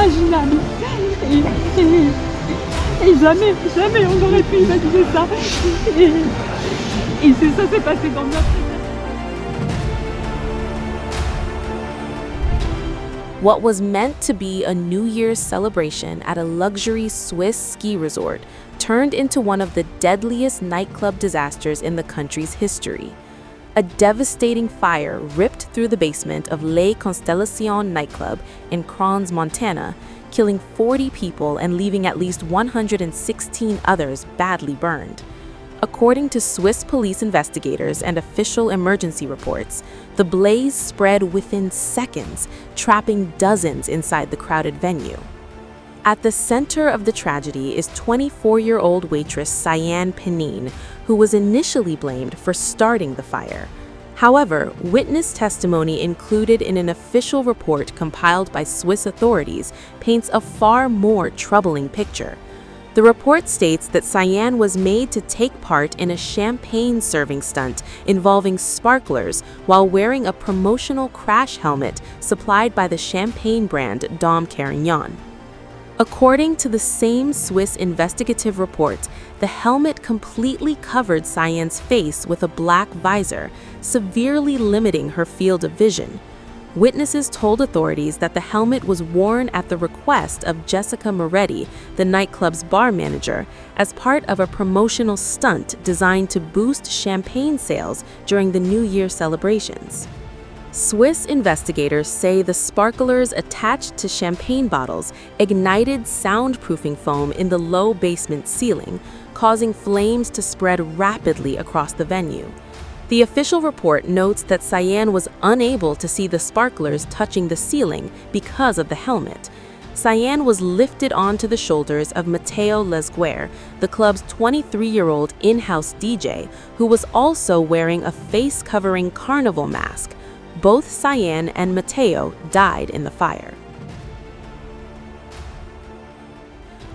inimaginable. Et jamais, jamais on aurait pu imaginer ça. Et ça s'est passé dans notre état. What was meant to be a New Year's celebration at a luxury Swiss ski resort turned into one of the deadliest nightclub disasters in the country's history. A devastating fire ripped through the basement of Les Constellations nightclub in Crans, Montana, killing 40 people and leaving at least 116 others badly burned. According to Swiss police investigators and official emergency reports, the blaze spread within seconds, trapping dozens inside the crowded venue. At the center of the tragedy is 24-year-old waitress Cyan Penin, who was initially blamed for starting the fire. However, witness testimony included in an official report compiled by Swiss authorities paints a far more troubling picture. The report states that Cyan was made to take part in a champagne serving stunt involving sparklers while wearing a promotional crash helmet supplied by the champagne brand Dom Carignan. According to the same Swiss investigative report, the helmet completely covered Cyan's face with a black visor, severely limiting her field of vision. Witnesses told authorities that the helmet was worn at the request of Jessica Moretti, the nightclub's bar manager, as part of a promotional stunt designed to boost champagne sales during the New Year celebrations. Swiss investigators say the sparklers attached to champagne bottles ignited soundproofing foam in the low basement ceiling, causing flames to spread rapidly across the venue. The official report notes that Cyan was unable to see the sparklers touching the ceiling because of the helmet. Cyan was lifted onto the shoulders of Matteo Lesguer, the club's 23-year-old in-house DJ, who was also wearing a face-covering carnival mask. Both Cyan and Matteo died in the fire.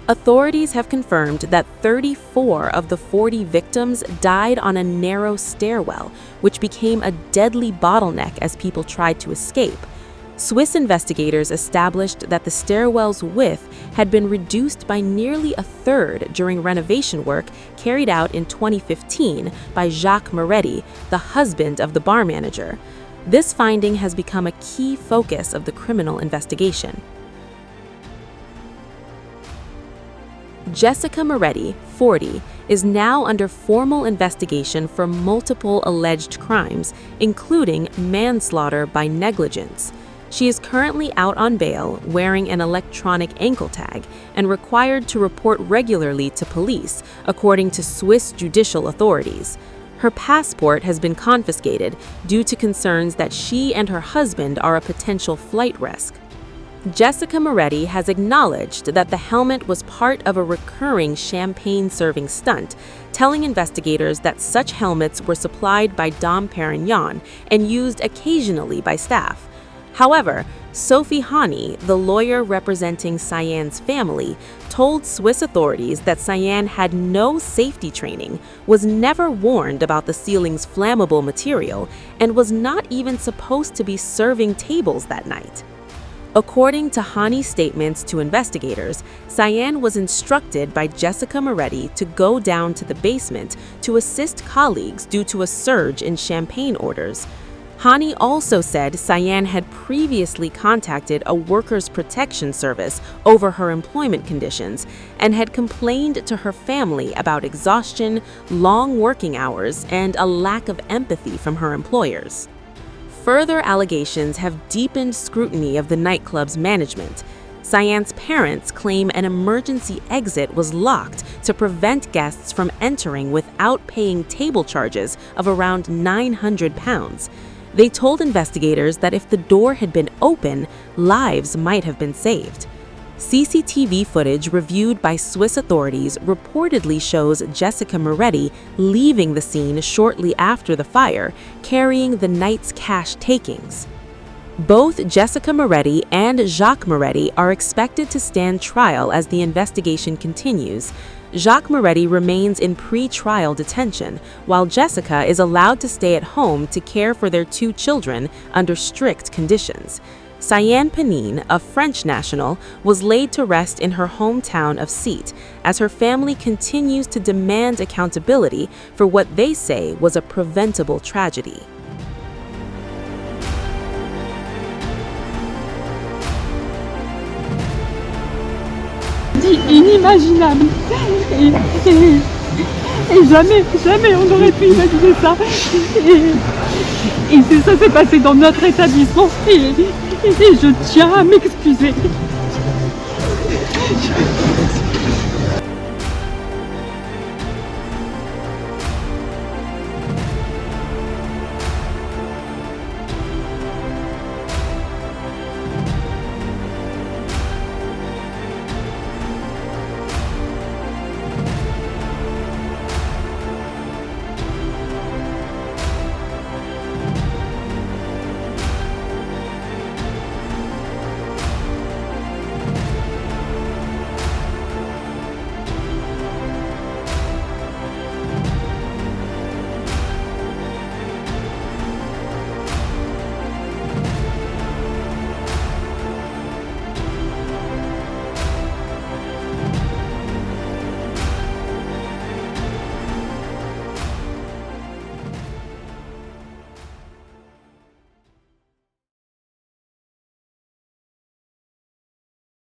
Authorities have confirmed that 34 of the 40 victims died on a narrow stairwell, which became a deadly bottleneck as people tried to escape. Swiss investigators established that the stairwell's width had been reduced by nearly a third during renovation work carried out in 2015 by Jacques Moretti, the husband of the bar manager. This finding has become a key focus of the criminal investigation. Jessica Moretti, 40, is now under formal investigation for multiple alleged crimes, including manslaughter by negligence. She is currently out on bail, wearing an electronic ankle tag, and required to report regularly to police, according to Swiss judicial authorities. Her passport has been confiscated due to concerns that she and her husband are a potential flight risk. Jessica Moretti has acknowledged that the helmet was part of a recurring champagne-serving stunt, telling investigators that such helmets were supplied by Dom Perignon and used occasionally by staff. However, Sophie Hani, the lawyer representing Cyan's family, told Swiss authorities that Cyan had no safety training, was never warned about the ceiling's flammable material, and was not even supposed to be serving tables that night. According to Hani's statements to investigators, Cyan was instructed by Jessica Moretti to go down to the basement to assist colleagues due to a surge in champagne orders. Hani also said Cyan had previously contacted a workers' protection service over her employment conditions and had complained to her family about exhaustion, long working hours, and a lack of empathy from her employers. Further allegations have deepened scrutiny of the nightclub's management. Cyan's parents claim an emergency exit was locked to prevent guests from entering without paying table charges of around £900. They told investigators that if the door had been open, lives might have been saved. CCTV footage reviewed by Swiss authorities reportedly shows Jessica Moretti leaving the scene shortly after the fire, carrying the night's cash takings. Both Jessica Moretti and Jacques Moretti are expected to stand trial as the investigation continues. Jacques Moretti remains in pre-trial detention, while Jessica is allowed to stay at home to care for their 2 children under strict conditions. Cyan Panine, a French national, was laid to rest in her hometown of Sète as her family continues to demand accountability for what they say was a preventable tragedy. Inimaginable. Et jamais on aurait pu imaginer ça. Et ça s'est passé dans notre établissement. Et je tiens à m'excuser.